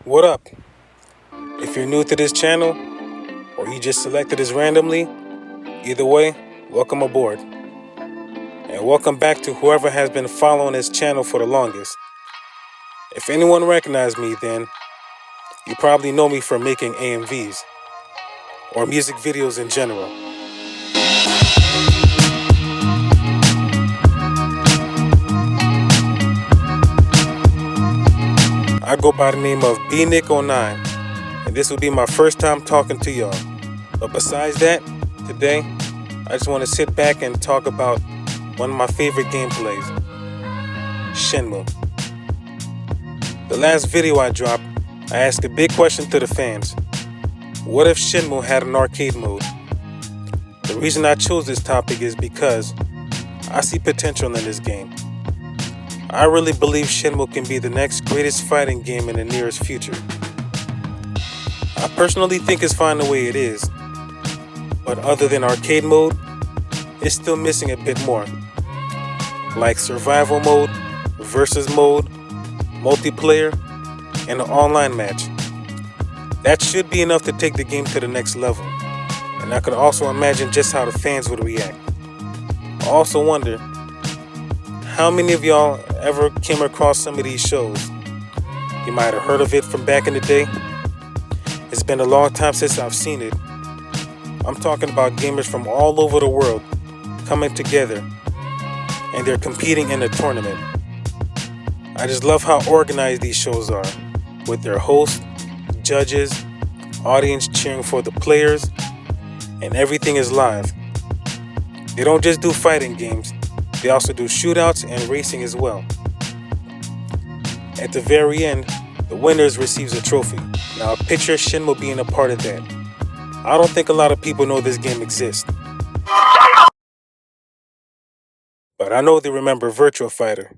What up? If you're new to this channel, or you just selected this randomly, either way, welcome aboard. And welcome back to whoever has been following this channel for the longest. If anyone recognized me, then you probably know me from making AMVs, or music videos in general. I go by the name of bnick09, and this will be my first time talking to y'all. But besides that, today, I just want to sit back and talk about one of my favorite gameplays, Shenmue. The last video I dropped, I asked a big question to the fans. What if Shenmue had an arcade mode? The reason I chose this topic is because I see potential in this game. I really believe Shenmue can be the next greatest fighting game in the nearest future. I personally think it's fine the way it is, but other than arcade mode, it's still missing a bit more. Like survival mode, versus mode, multiplayer, and an online match. That should be enough to take the game to the next level, and I could also imagine just how the fans would react. I also wonder, how many of y'all ever came across some of these shows? You might have heard of it from back in the day. It's been a long time since I've seen it. I'm talking about gamers from all over the world coming together, and they're competing in a tournament. I just love how organized these shows are, with their hosts, judges, audience cheering for the players, and everything is live. They don't just do fighting games, they also do shootouts and racing as well. At the very end, the winners receives a trophy. Now picture Shenmue being a part of that. I don't think a lot of people know this game exists. But I know they remember Virtua Fighter.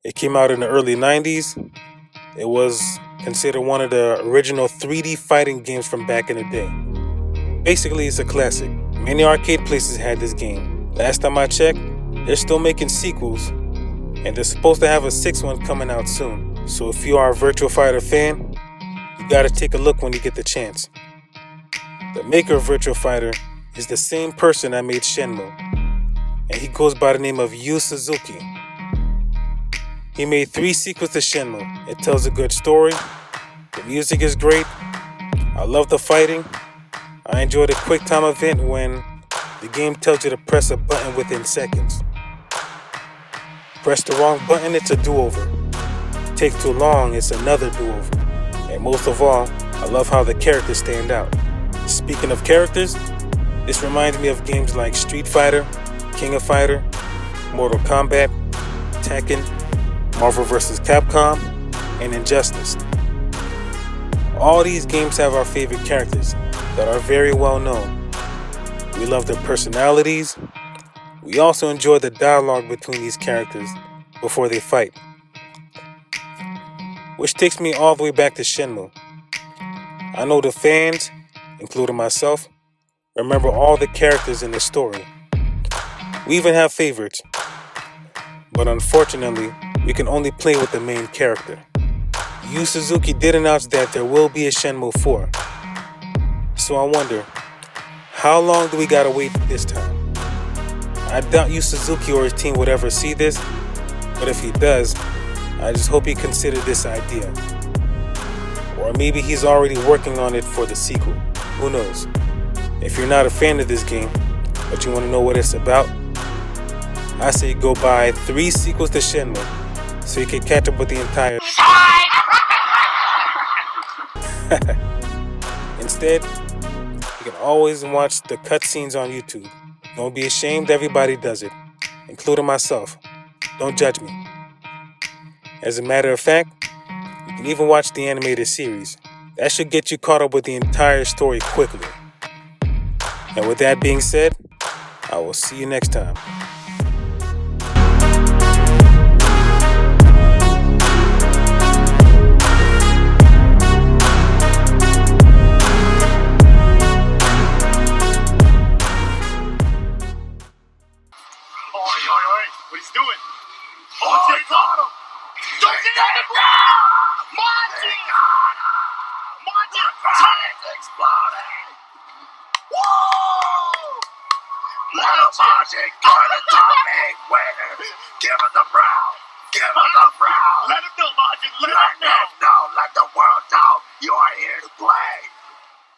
It came out in the early 90s. It was considered one of the original 3D fighting games from back in the day. Basically, it's a classic. Many arcade places had this game. Last time I checked, they're still making sequels, and they're supposed to have a sixth one coming out soon. So if you are a Virtua Fighter fan, you gotta take a look when you get the chance. The maker of Virtua Fighter is the same person that made Shenmue, and he goes by the name of Yu Suzuki. He made 3 sequels to Shenmue. It tells a good story, the music is great, I love the fighting, I enjoy the quick time event when the game tells you to press a button within seconds. Press the wrong button, it's a do-over. Take too long, it's another do-over. And most of all, I love how the characters stand out. Speaking of characters, this reminds me of games like Street Fighter, King of Fighter, Mortal Kombat, Tekken, Marvel vs. Capcom, and Injustice. All these games have our favorite characters that are very well known. We love their personalities. We also enjoy the dialogue between these characters before they fight. Which takes me all the way back to Shenmue. I know the fans, including myself, remember all the characters in the story. We even have favorites. But unfortunately, we can only play with the main character. Yu Suzuki did announce that there will be a Shenmue 4. So I wonder, how long do we gotta wait this time? I doubt Yu Suzuki or his team would ever see this, but if he does, I just hope he considers this idea. Or maybe he's already working on it for the sequel. Who knows? If you're not a fan of this game, but you want to know what it's about, I say go buy 3 sequels to Shenmue, so you can catch up with the entire... Instead, you can always watch the cutscenes on YouTube. Don't be ashamed, everybody does it, including myself. Don't judge me. As a matter of fact, you can even watch the animated series. That should get you caught up with the entire story quickly. And with that being said, I will see you next time. What he's doing? Oh, they got him! Don't get out of got him! Margin, time's exploding! Woo! Little Margin, gonna the big winner! Give him the brown! Give him the brown! Let him know, Margin, let him know!